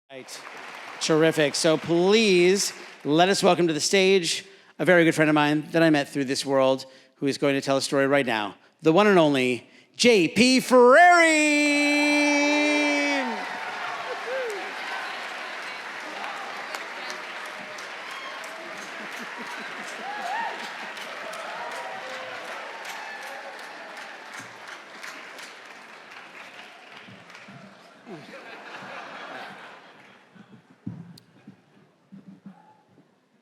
Right. Terrific. So please let us welcome to the stage a very good friend of mine that I met through this world who is going to tell a story right now. The one and only J.P. Ferrari.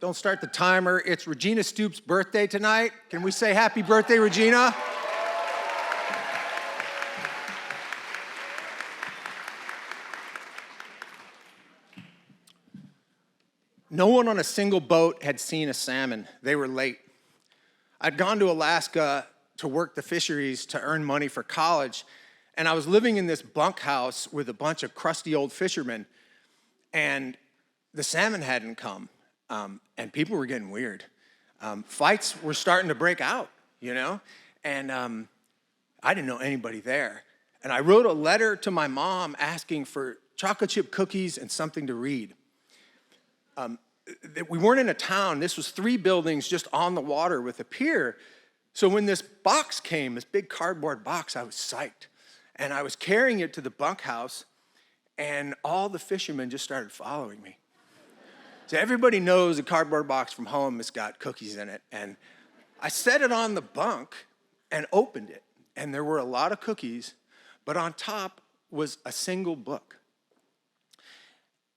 Don't start the timer. It's Regina Stoops' birthday tonight. Can we say happy birthday, Regina? No one on a single boat had seen a salmon. They were late. I'd gone to Alaska to work the fisheries to earn money for college, and I was living in this bunkhouse with a bunch of crusty old fishermen, and the salmon hadn't come. And people were getting weird. Fights were starting to break out, and I didn't know anybody there. And I wrote a letter to my mom asking for chocolate chip cookies and something to read. We weren't in a town. This was 3 buildings just on the water with a pier. So when this box came, this big cardboard box, I was psyched. And I was carrying it to the bunkhouse, and all the fishermen just started following me. So everybody knows a cardboard box from home has got cookies in it. And I set it on the bunk and opened it. And there were a lot of cookies, but on top was a single book.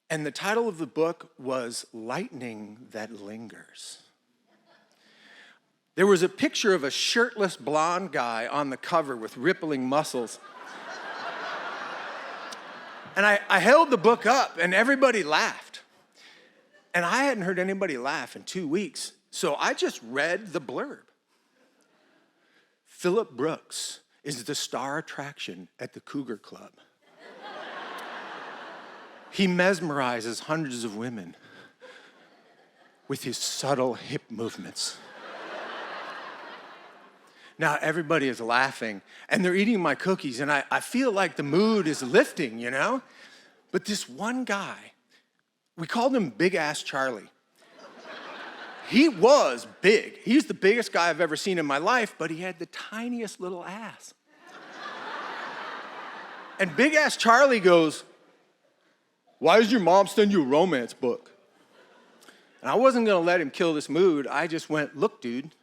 And the title of the book was Lightning That Lingers. There was a picture of a shirtless blonde guy on the cover with rippling muscles. And I held the book up and everybody laughed. And I hadn't heard anybody laugh in 2 weeks, so I just read the blurb. Philip Brooks is the star attraction at the Cougar Club. He mesmerizes hundreds of women with his subtle hip movements. Now everybody is laughing, and they're eating my cookies, and I feel like the mood is lifting, But this one guy, we called him Big Ass Charlie. He was big. He's the biggest guy I've ever seen in my life, but he had the tiniest little ass. And Big Ass Charlie goes, "Why does your mom send you a romance book?" And I wasn't gonna let him kill this mood. I just went, "Look, dude,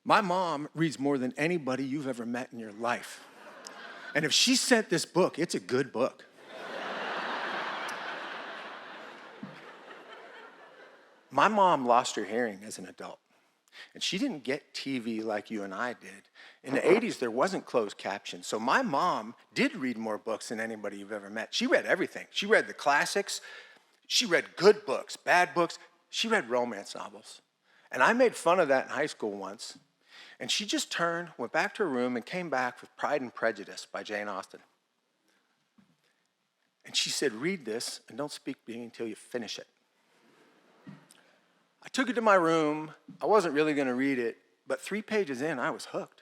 my mom reads more than anybody you've ever met in your life. And if she sent this book, it's a good book." My mom lost her hearing as an adult, and she didn't get TV like you and I did. In the 80s, there wasn't closed captions, so my mom did read more books than anybody you've ever met. She read everything. She read the classics. She read good books, bad books. She read romance novels. And I made fun of that in high school once, and she just turned, went back to her room, and came back with Pride and Prejudice by Jane Austen. And she said, "Read this, and don't speak to me until you finish it." I took it to my room. I wasn't really going to read it, but 3 pages in, I was hooked.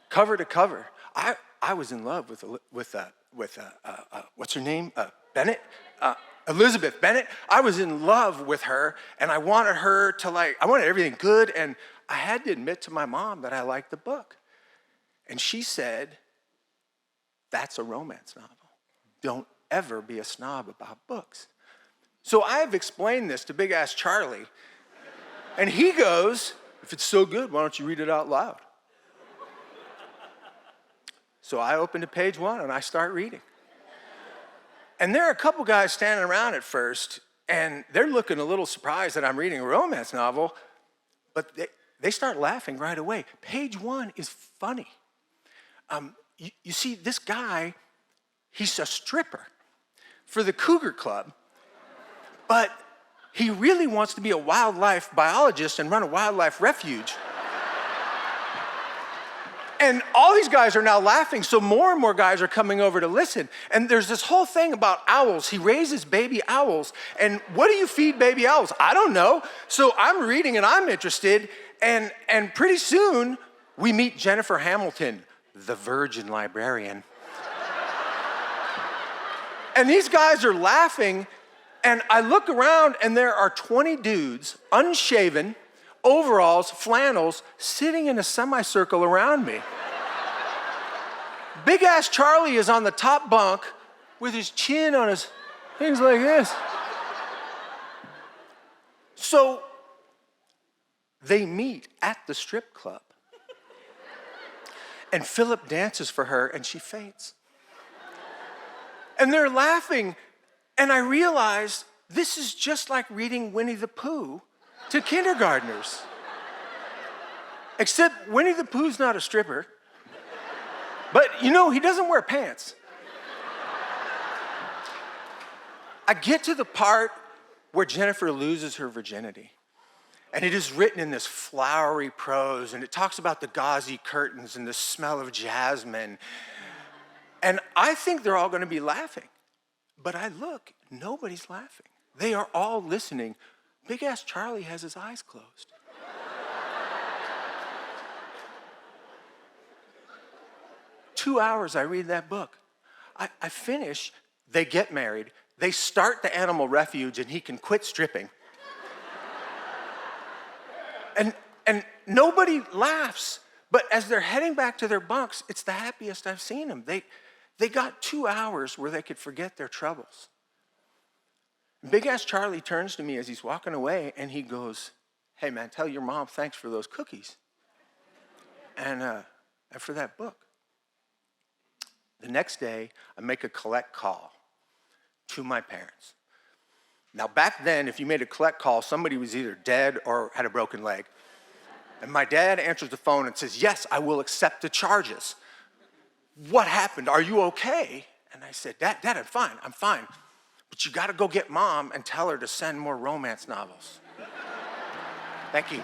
Cover to cover. I was in love with what's her name? Bennett? Elizabeth Bennet. I was in love with her, and I wanted her to I wanted everything good, and I had to admit to my mom that I liked the book. And she said, "That's a romance novel. Don't ever be a snob about books." So I have explained this to Big Ass Charlie, and he goes, "If it's so good, why don't you read it out loud?" So I open to page 1 and I start reading. And there are a couple guys standing around at first, and they're looking a little surprised that I'm reading a romance novel, but they start laughing right away. Page 1 is funny. You see, this guy, he's a stripper for the Cougar Club, but he really wants to be a wildlife biologist and run a wildlife refuge. And all these guys are now laughing, so more and more guys are coming over to listen. And there's this whole thing about owls. He raises baby owls. And what do you feed baby owls? I don't know. So I'm reading and I'm interested. And pretty soon we meet Jennifer Hamilton, the virgin librarian. And these guys are laughing, and I look around, and there are 20 dudes, unshaven, overalls, flannels, sitting in a semicircle around me. Big ass Charlie is on the top bunk with his chin on his things like this. So they meet at the strip club. And Philip dances for her, and she faints. And they're laughing, and I realize this is just like reading Winnie the Pooh to kindergartners. Except Winnie the Pooh's not a stripper. But you know, he doesn't wear pants. I get to the part where Jennifer loses her virginity. And it is written in this flowery prose, and it talks about the gauzy curtains and the smell of jasmine. And I think they're all gonna be laughing. But I look, nobody's laughing. They are all listening. Big ass Charlie has his eyes closed. 2 hours I read that book. I finish, they get married, they start the animal refuge, and he can quit stripping. And nobody laughs, but as they're heading back to their bunks, it's the happiest I've seen them. They got 2 hours where they could forget their troubles. Big ass Charlie turns to me as he's walking away, and he goes, "Hey man, tell your mom thanks for those cookies and for that book." The next day, I make a collect call to my parents. Now back then, if you made a collect call, somebody was either dead or had a broken leg. And my dad answers the phone and says, "Yes, I will accept the charges. What happened? Are you okay?" And I said, Dad, I'm fine. But you gotta go get mom and tell her to send more romance novels. Thank you.